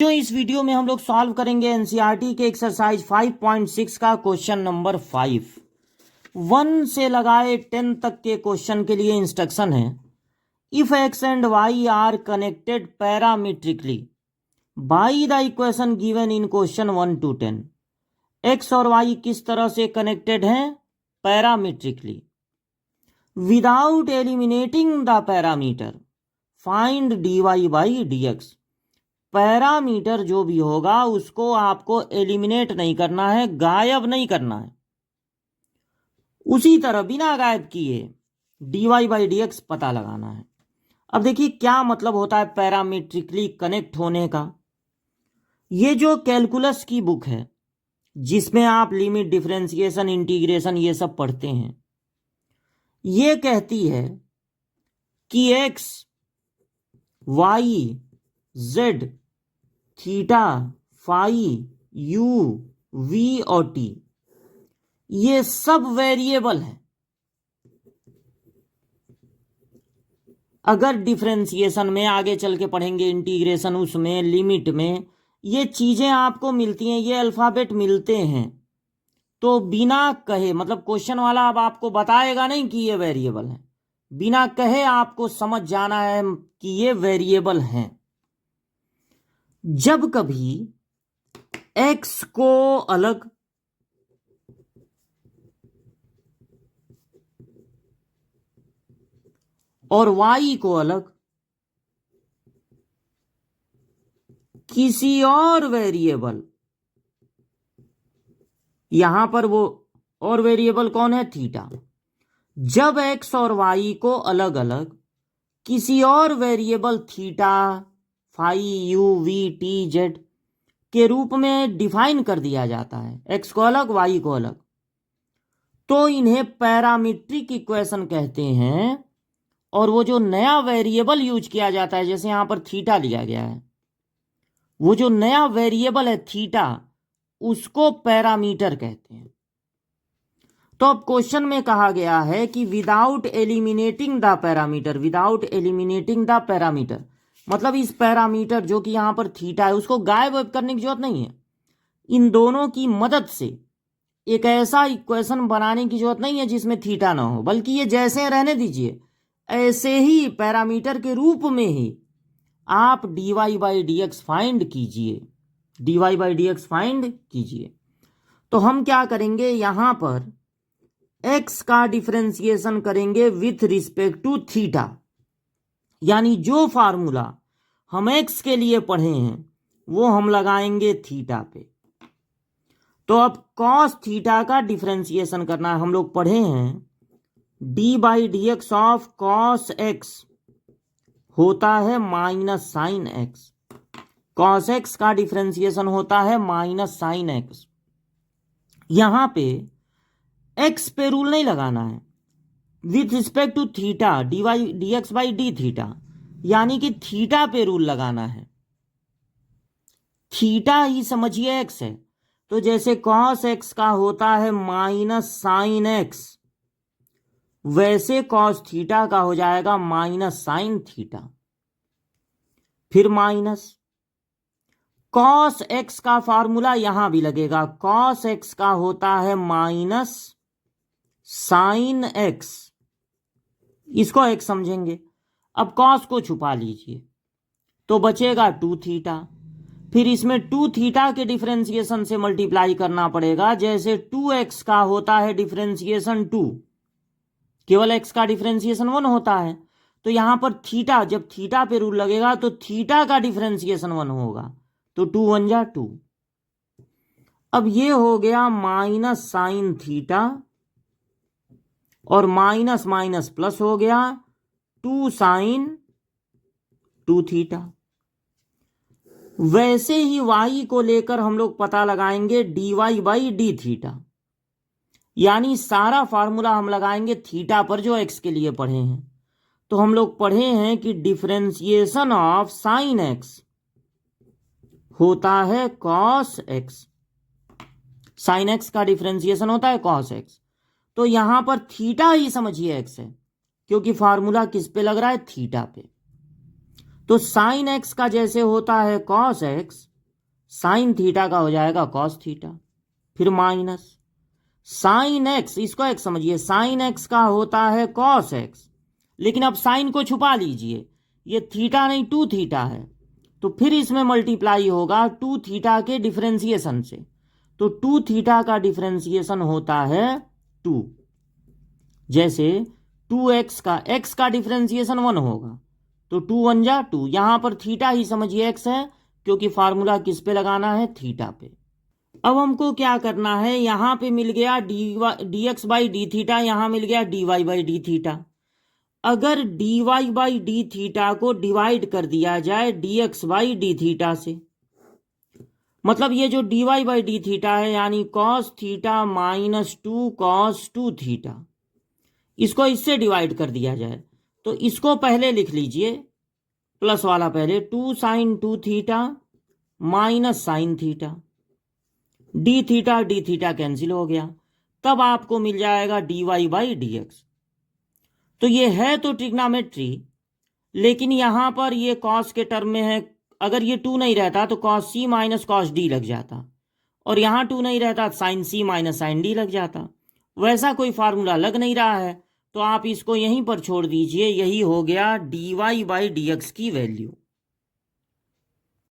जो इस वीडियो में हम लोग सॉल्व करेंगे एनसीईआरटी के एक्सरसाइज 5.6 का क्वेश्चन नंबर 5। 1 से लगाए 10 तक के क्वेश्चन के लिए इंस्ट्रक्शन है। If X and Y are connected parametrically by the equation given in question 1 to 10, X और वाई किस तरह से कनेक्टेड हैं? Parametrically. Without eliminating the parameter find dy by dx। Parameter जो भी होगा उसको आपको एलिमिनेट नहीं करना है, गायब नहीं करना है। उसी तरह बिना गायब किए dy बाई dx पता लगाना है। अब देखिए क्या मतलब होता है पैरामीट्रिकली कनेक्ट होने का। ये जो कैलकुलस की बुक है जिसमें आप लिमिट, डिफरेंशिएशन, इंटीग्रेशन ये सब पढ़ते हैं, ये कहती है कि x, y, z, theta, phi, u, v और t ये सब वेरिएबल है। अगर डिफरेंशिएशन में आगे चल के पढ़ेंगे, इंटीग्रेशन उसमें, लिमिट में ये चीजें आपको मिलती हैं, ये अल्फाबेट मिलते हैं, तो बिना कहे, मतलब क्वेश्चन वाला अब आपको बताएगा नहीं कि ये वेरिएबल है, बिना कहे आपको समझ जाना है कि ये वेरिएबल हैं। जब कभी x को अलग और y को अलग किसी और वेरिएबल, यहां पर वो और वेरिएबल कौन है? थीटा। जब x और y को अलग अलग किसी और variable theta, phi, u, v, t, z के रूप में डिफाइन कर दिया जाता है, x को अलग, y को अलग, तो इन्हें पैरामीट्रिक इक्वेशन कहते हैं। और वो जो नया वेरिएबल यूज किया जाता है, जैसे यहां पर थीटा लिया गया है, वो जो नया वेरिएबल है थीटा, उसको पैरामीटर कहते हैं। तो अब क्वेश्चन में कहा गया है कि without eliminating the parameter, without eliminating the parameter मतलब इस पैरामीटर जो कि यहां पर थीटा है उसको गायब करने की जरूरत नहीं है। इन दोनों की मदद से एक ऐसा इक्वेशन बनाने की जरूरत नहीं है जिसमें थीटा ना हो, बल्कि ये जैसे रहने दीजिए, ऐसे ही पैरामीटर के रूप में ही आप dy बाई dx फाइंड कीजिए, dy बाई dx फाइंड कीजिए। तो हम क्या करेंगे, यहां पर x का डिफरेंशिएशन करेंगे विथ रिस्पेक्ट टू थीटा, यानी जो फार्मूला हम x के लिए पढ़े हैं वो हम लगाएंगे थीटा पे। तो अब cos थीटा का डिफरेंशिएशन करना है। हम लोग पढ़े हैं D by d x of cos x होता है minus sine x. Cos x का डिफरेंशिएशन होता है माइनस साइन एक्स। यहां पे एक्स पे रूल नहीं लगाना है, with respect to theta d y d x by D theta, यानी कि थीटा पे रूल लगाना है। थीटा ही समझिए एक्स है, तो जैसे कॉस एक्स का होता है माइनस साइन एक्स, वैसे कॉस थीटा का हो जाएगा माइनस साइन थीटा। फिर माइनस कॉस एक्स का फॉर्मूला यहां भी लगेगा, कॉस एक्स का होता है माइनस साइन एक्स, इसको एक्स समझेंगे। अब कॉस को छुपा लीजिए तो बचेगा 2 थीटा। फिर इसमें 2 थीटा के डिफरेंशिएशन से मल्टीप्लाई करना पड़ेगा, जैसे 2x का होता है डिफरेंशिएशन 2, केवल x का डिफरेंशिएशन 1 होता है, तो यहां पर थीटा, जब थीटा पे रूल लगेगा तो थीटा का डिफरेंशिएशन 1 होगा, तो 2 1 जा 2। अब ये हो गया माइनस साइन थीटा और माइनस माइनस प्लस हो गया 2 साइन 2 थीटा। वैसे ही y को लेकर हम लोग पता लगाएंगे dy बाई डी थीटा, यानी सारा फार्मूला हम लगाएंगे थीटा पर जो x के लिए पढ़े हैं। तो हम लोग पढ़े हैं कि डिफरेंशिएशन ऑफ साइन x होता है कॉस x, साइन x का डिफरेंशिएशन होता है कॉस x, तो यहां पर थीटा ही समझिए x है, क्योंकि फार्मूला किस पे लग रहा है? थीटा पे। तो साइन एक्स का जैसे होता है कॉस एक्स, साइन थीटा का हो जाएगा कॉस थीटा, फिर माइनस साइन एक्स, इसको एक्स समझिए, साइन एक्स का होता है कॉस एक्स, लेकिन अब साइन को छुपा लीजिए, ये थीटा नहीं 2 थीटा है, तो फिर इसमें मल्टीप्लाई होगा 2 थीटा के डिफरेंशिएशन से, तो 2 थीटा का डिफरेंशिएशन होता है 2। जैसे 2x का डिफरेंशिएशन 1 होगा, तो 2 1 जा 2, यहां पर थीटा ही समझिए x है, क्योंकि फार्मूला किस पे लगाना है, थीटा पे। अब हमको क्या करना है, यहां पे मिल गया D x by D theta, यहां मिल गया D Y by D theta. अगर D Y by D theta को डिवाइड कर दिया जाए D x by D theta से, मतलब ये जो D Y by D theta है यानी cos theta minus 2 cos 2 theta, इसको इससे डिवाइड कर दिया जाए, तो इसको पहले लिख लीजिए, प्लस वाला पहले, 2 sine 2 theta minus sine theta, d theta cancel हो गया, तब आपको मिल जाएगा d Y by d x. तो ये है तो ट्रिग्नोमेट्री, लेकिन यहां पर ये कॉस के टर्म में है, अगर ये 2 नहीं रहता तो कॉस सी माइनस कॉस डी लग जाता, और यहां 2 नहीं रहता साइन सी माइनस साइन डी लग जाता। वैसा कोई फार्मूला लग नहीं रहा है, तो आप इसको यहीं पर छोड़ दीजिए, यही हो गया D Y by d x की वैल्यू।